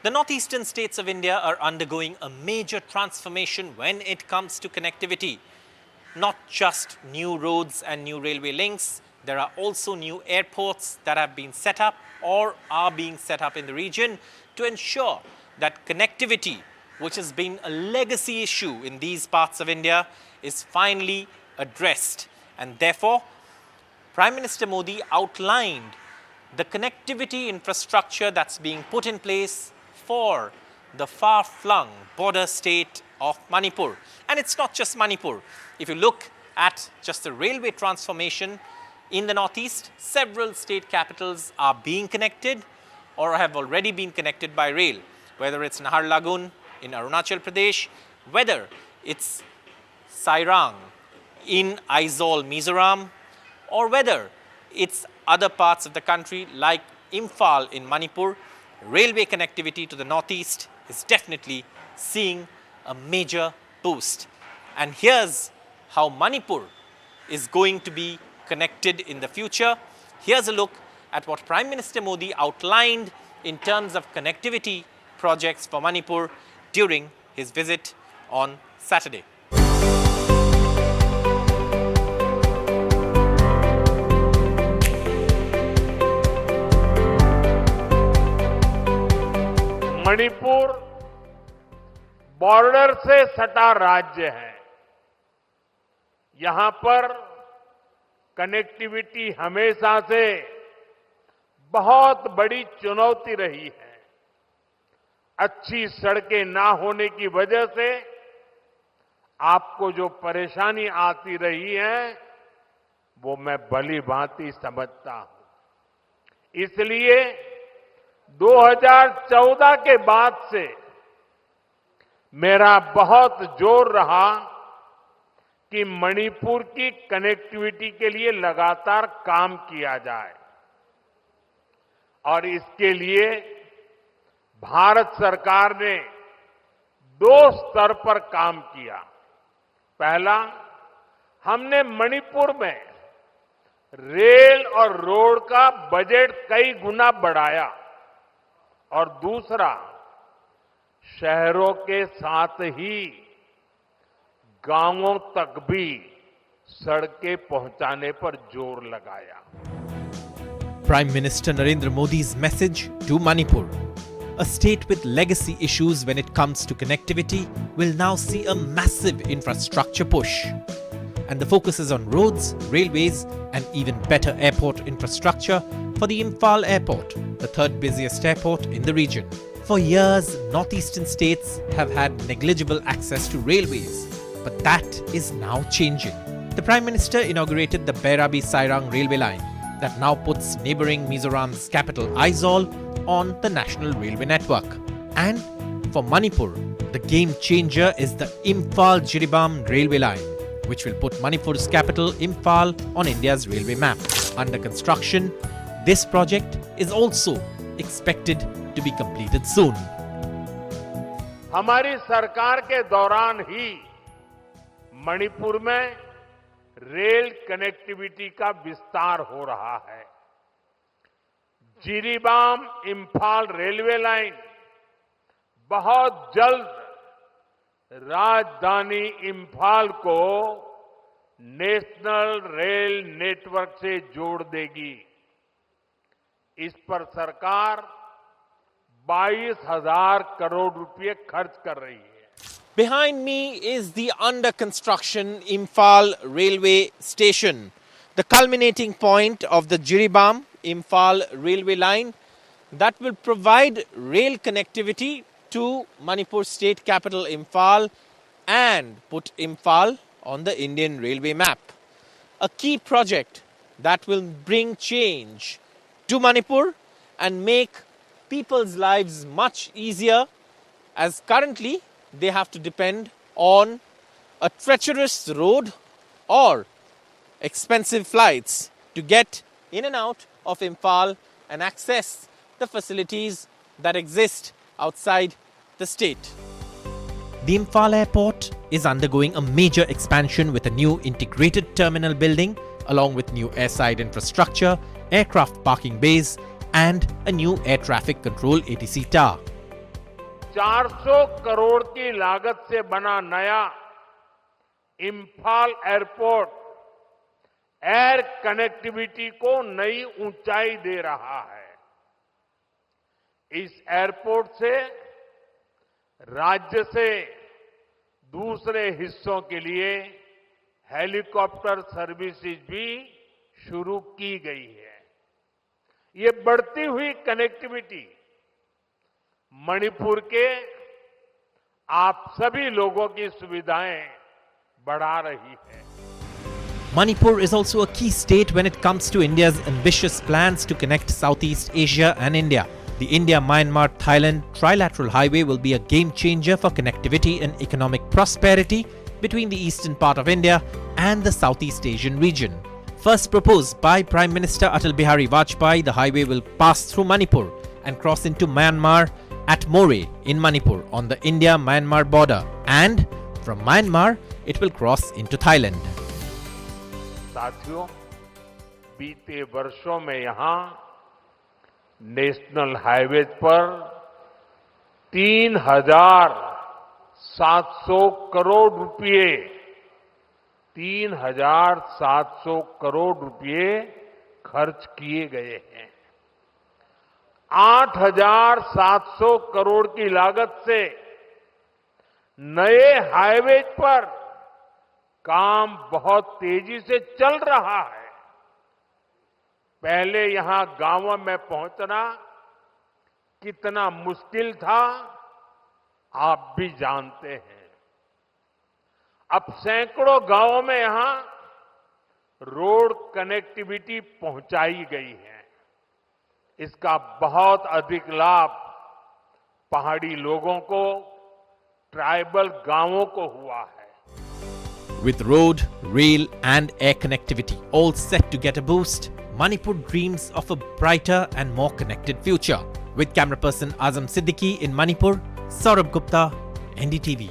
The northeastern states of India are undergoing a major transformation when it comes to connectivity. Not just new roads and new railway links, there are also new airports that have been set up or are being set up in the region to ensure that connectivity, which has been a legacy issue in these parts of India, is finally addressed. And therefore, Prime Minister Modi outlined the connectivity infrastructure that's being put in place for the far-flung border state of Manipur. And it's not just Manipur. If you look at just the railway transformation in the northeast, several state capitals are being connected or have already been connected by rail, whether it's Naharlagun in Arunachal Pradesh, whether it's Sairang in Aizawl, Mizoram, or whether it's other parts of the country like Imphal in Manipur. Railway connectivity to the northeast is definitely seeing a major boost. And here's how Manipur is going to be connected in the future. Here's a look at what Prime Minister Modi outlined in terms of connectivity projects for Manipur during his visit on Saturday. Manipur border से सटा राज्य है। यहां पर connectivity हमेशा से बहुत बड़ी चुनौती रही है। अच्छी सड़कें ना होने की वजह से आपको जो परेशानी आती रही है वो मैं भली भांति समझता हूं। इसलिए 2014 के बाद से मेरा बहुत जोर रहा कि मणिपुर की कनेक्टिविटी के लिए लगातार काम किया जाए और इसके लिए भारत सरकार ने 2 स्तर पर काम किया। पहला, हमने मणिपुर में रेल और रोड का बजट कई गुना बढ़ाया और दूसरा, शहरों के साथ ही गांवों तक भी सड़कें पहुंचाने पर जोर लगाया। Prime Minister Narendra Modi's message to Manipur. A state with legacy issues when it comes to connectivity will now see a massive infrastructure push. And the focus is on roads, railways, and even better airport infrastructure for the Imphal Airport, the 3rd busiest airport in the region. For years, northeastern states have had negligible access to railways, but that is now changing. The Prime Minister inaugurated the Bairabi-Sairang railway line that now puts neighbouring Mizoram's capital Aizawl on the national railway network. And for Manipur, the game changer is the Imphal-Jiribam railway line, which will put Manipur's capital Imphal on India's railway map. Under construction, this project is also expected to be completed soon. हमारी सरकार के दौरान ही मणिपुर में rail connectivity का विस्तार हो रहा है। जिरीबाम इम्फाल रेलवे लाइन बहुत जल्द राजधानी इम्फाल को नेशनल रेल नेटवर्क से जोड़ देगी। इस पर सरकार 22,000 करोड़ रुपए खर्च कर रही है। Behind me is the under construction Imphal railway station, the culminating point of the Jiribam Imphal railway line that will provide rail connectivity to Manipur state capital Imphal and put Imphal on the Indian railway map. A key project that will bring change to Manipur and make people's lives much easier, as currently they have to depend on a treacherous road or expensive flights to get in and out of Imphal and access the facilities that exist outside the state. The Imphal airport is undergoing a major expansion with a new integrated terminal building along with new airside infrastructure, aircraft parking bays and a new air traffic control ATC tower. 400 crore की लागत से बना नया Imphal airport air connectivity को नई ऊंचाई दे रहा है। इस एयरपोर्ट से राज्य से दूसरे हिस्सों के लिए हेलीकॉप्टर सर्विसेज भी शुरू की गई है। ये बढ़ती हुई कनेक्टिविटी मणिपुर के आप सभी लोगों की सुविधाएं बढ़ा रही है। Manipur is also a key state when it comes to India's ambitious plans to connect Southeast Asia and India. The India-Myanmar-Thailand trilateral highway will be a game changer for connectivity and economic prosperity between the eastern part of India and the Southeast Asian region. First proposed by Prime Minister Atal Bihari Vajpayee, the highway will pass through Manipur and cross into Myanmar at Moreh in Manipur on the India-Myanmar border, and from Myanmar it will cross into Thailand. साथियों, बीते वर्षों में यहां national highway पर 3,700 करोड़ रुपए 3,700 करोड़ रुपए खर्च किए गए हैं। 8,700 करोड़ की लागत से नए हाईवे पर काम बहुत तेजी से चल रहा है। पहले यहां गांवों में पहुंचना कितना मुश्किल था, आप भी जानते हैं। अब सैकड़ों गांवों में यहां रोड कनेक्टिविटी पहुंचाई गई है। इसका बहुत अधिक लाभ पहाड़ी लोगों को, ट्राइबल गांवों को हुआ है। With road, rail and air connectivity all set to get a boost, Manipur dreams of a brighter and more connected future. With camera person Azam Siddiqui in Manipur, Saurabh Gupta, NDTV.